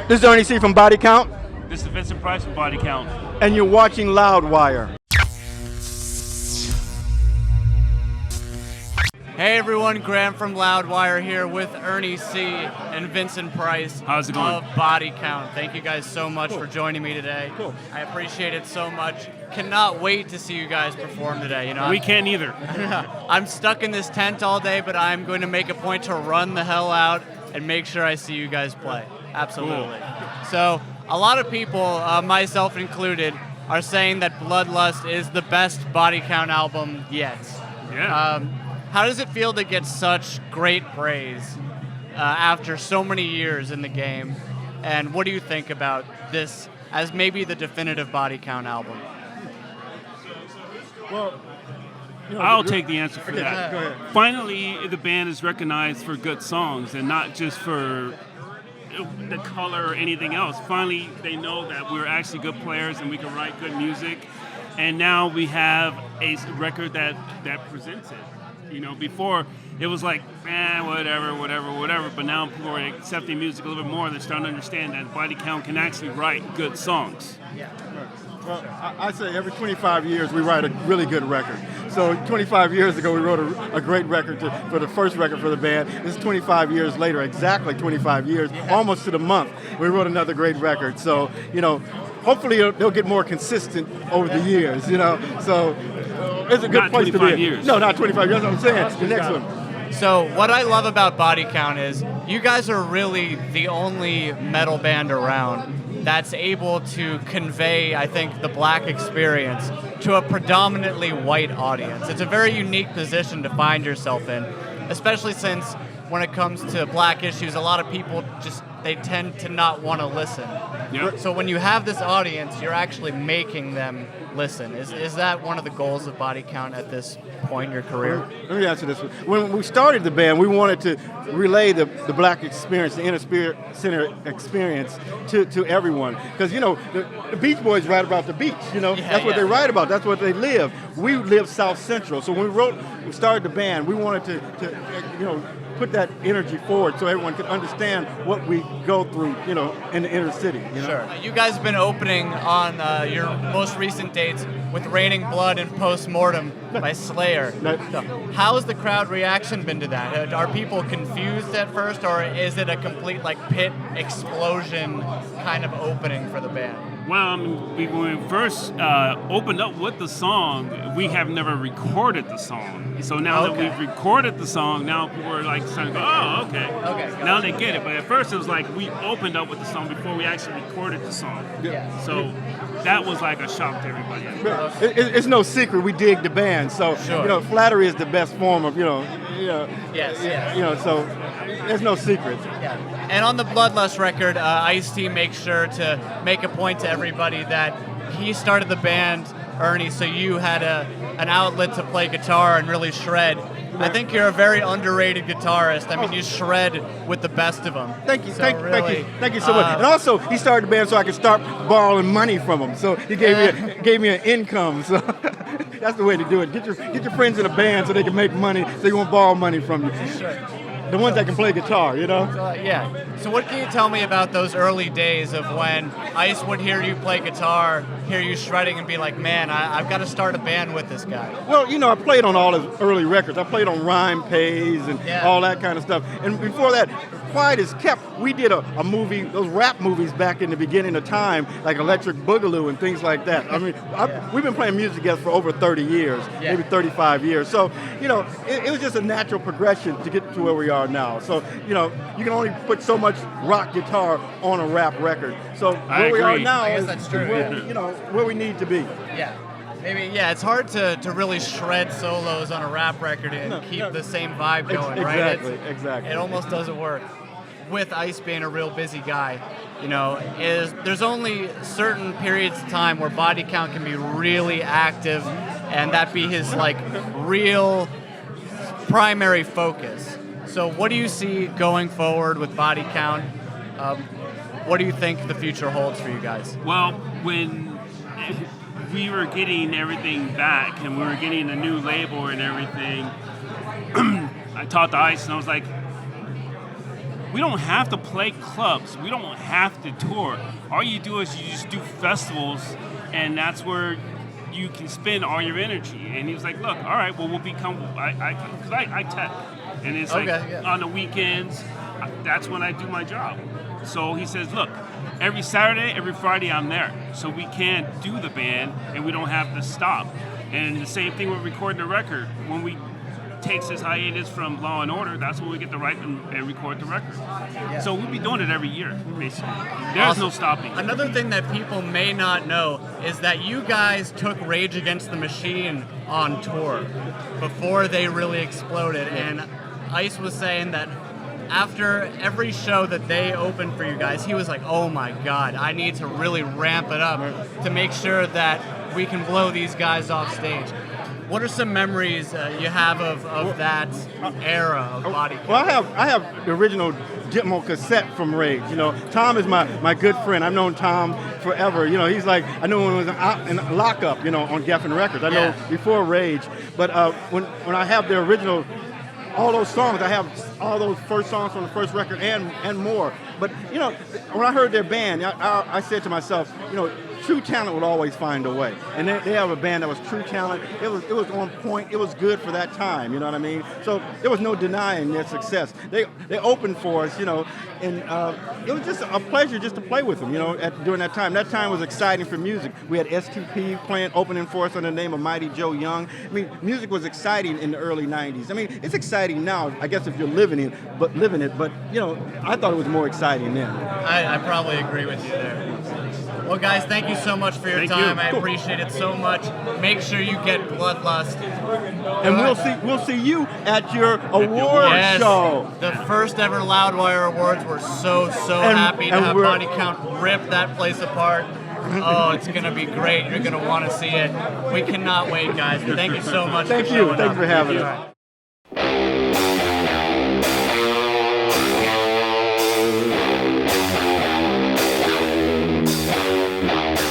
This is Ernie C. from Body Count. This is Vincent Price from Body Count. And you're watching Loudwire. Hey everyone, Graham from Loudwire here with Ernie C. and Vincent Price How's it going? of Body Count. Thank you guys so much for joining me today. Cool. I appreciate it so much. Cannot wait to see you guys perform today. You know, We can't either. I'm stuck in this tent all day, but I'm going to make a point to run the hell out and make sure I see you guys play. Absolutely. Cool. So, a lot of people, myself included, are saying that Bloodlust is the best Body Count album yet. Yeah. How does it feel to get such great praise after so many years in the game? And what do you think about this as maybe the definitive Body Count album? Well, I'll take the answer for that. Go ahead. Finally, the band is recognized for good songs and not just for the color or anything else. Finally, they know that we're actually good players and we can write good music. And now we have a record that presents it. You know, before it was like, whatever. But now people are accepting music a little bit more. They're starting to understand that Body Count can actually write good songs. Yeah. Well, I say every 25 years we write a really good record. So 25 years ago we wrote a great record for the first record for the band. This is 25 years later, exactly 25 years, almost to the month, we wrote another great record. So, you know, hopefully they'll get more consistent over the years, you know. So it's a good Not place to be. 25 years. No, not 25 years, that's what I'm saying. The next one. So what I love about Body Count is you guys are really the only metal band around that's able to convey, I think, the black experience to a predominantly white audience. It's a very unique position to find yourself in, especially since when it comes to black issues, a lot of people they tend to not want to listen. Yep. So when you have this audience, you're actually making them listen. Is that one of the goals of Body Count at this point in your career? Let me answer this one. When we started the band, we wanted to relay the black experience, the inner center experience to everyone. Because, you know, the Beach Boys write about the beach, you know. That's what they write about. That's what they live. We live South Central. So when we started the band, we wanted to you know, put that energy forward so everyone could understand what we go through, you know, in the inner city. You know? Sure. You guys have been opening on your most recent dates with Raining Blood and Postmortem by Slayer. How has the crowd reaction been to that? Are people confused at first, or is it a complete like pit explosion kind of opening for the band? Well, when we first opened up with the song, we have never recorded the song. So now that we've recorded the song, now people are like starting to go, oh, okay. Okay. Now they get it. But at first it was like we opened up with the song before we actually recorded the song. Yeah. So that was like a shock to everybody. It's no secret we dig the band, so Sure. you know, flattery is the best form of Yes. you know, so there's no secret. Yeah. And on the Bloodlust record, Ice-T makes sure to make a point to everybody that he started the band, Ernie, so you had an outlet to play guitar and really shred. I think you're a very underrated guitarist. I mean, you shred with the best of them. Thank you, So thank really, you so much. And also, he started the band so I could start borrowing money from him. So he gave me an income. So that's the way to do it. Get your friends in a band so they can make money, so you won't borrow money from you. Sure. The ones that can play guitar, you know. Yeah. So what can you tell me about those early days of when Ice would hear you play guitar, hear you shredding, and be like, man, I've got to start a band with this guy? Well, you know, I played on all his early records. I played on Rhyme Pays and all that kind of stuff. And before that, Quiet as Kept, we did a movie, those rap movies back in the beginning of time, like Electric Boogaloo and things like that. I mean, we've been playing music together for over 30 years, maybe 35 years. So, you know, it was just a natural progression to get to where we are now. So, you know, you can only put so much rock guitar on a rap record. So where we are now is where, you know, where we need to be. Yeah. Maybe, it's hard to really shred solos on a rap record and keep the same vibe going, right? Exactly. It almost doesn't work. With Ice being a real busy guy, you know, there's only certain periods of time where Body Count can be really active, and that be his like real primary focus. So what do you see going forward with Body Count? What do you think the future holds for you guys? Well, when we were getting everything back and we were getting a new label and everything, I talked to Ice and I was like, we don't have to play clubs. We don't have to tour. All you do is you just do festivals, and that's where you can spend all your energy. And he was like, look, all right, well, we'll become, because I tech. And it's like on the weekends, that's when I do my job. So he says, look, every Saturday, every Friday, I'm there. So we can't do the band, and we don't have to stop. And the same thing with recording a record. When we takes his hiatus from Law and Order, that's when we get to write and record the record. Yeah. So we'll be doing it every year, basically. There's no stopping. Another thing that people may not know is that you guys took Rage Against the Machine on tour before they really exploded. And Ice was saying that after every show that they opened for you guys, he was like, oh my God, I need to really ramp it up to make sure that we can blow these guys off stage. What are some memories you have of that era of Body Count? Well, I have the original demo cassette from Rage. You know, Tom is my good friend. I've known Tom forever. You know, he's like, I knew him when he was out in lockup, you know, on Geffen Records. I know before Rage. But when I have the original, all those songs, I have all those first songs from the first record and more. But, you know, when I heard their band, I said to myself, you know, true talent would always find a way. And they have a band that was true talent. It was on point. It was good for that time, you know what I mean? So there was no denying their success. They opened for us, you know, and it was just a pleasure just to play with them, you know, during that time. That time was exciting for music. We had S2P playing, opening for us under the name of Mighty Joe Young. I mean, music was exciting in the early 90s. I mean, it's exciting now, I guess, if you're living it, but, you know, I thought it was more exciting then. I probably agree with you there. Well, guys, thank you so much for your time. I appreciate it so much. Make sure you get Bloodlust. And we'll see you at your award show. The first ever Loudwire Awards. We're so happy to have Body Count rip that place apart. Oh, it's going to be great. You're going to want to see it. We cannot wait, guys. Thank you so much for showing up. Thank you for having us.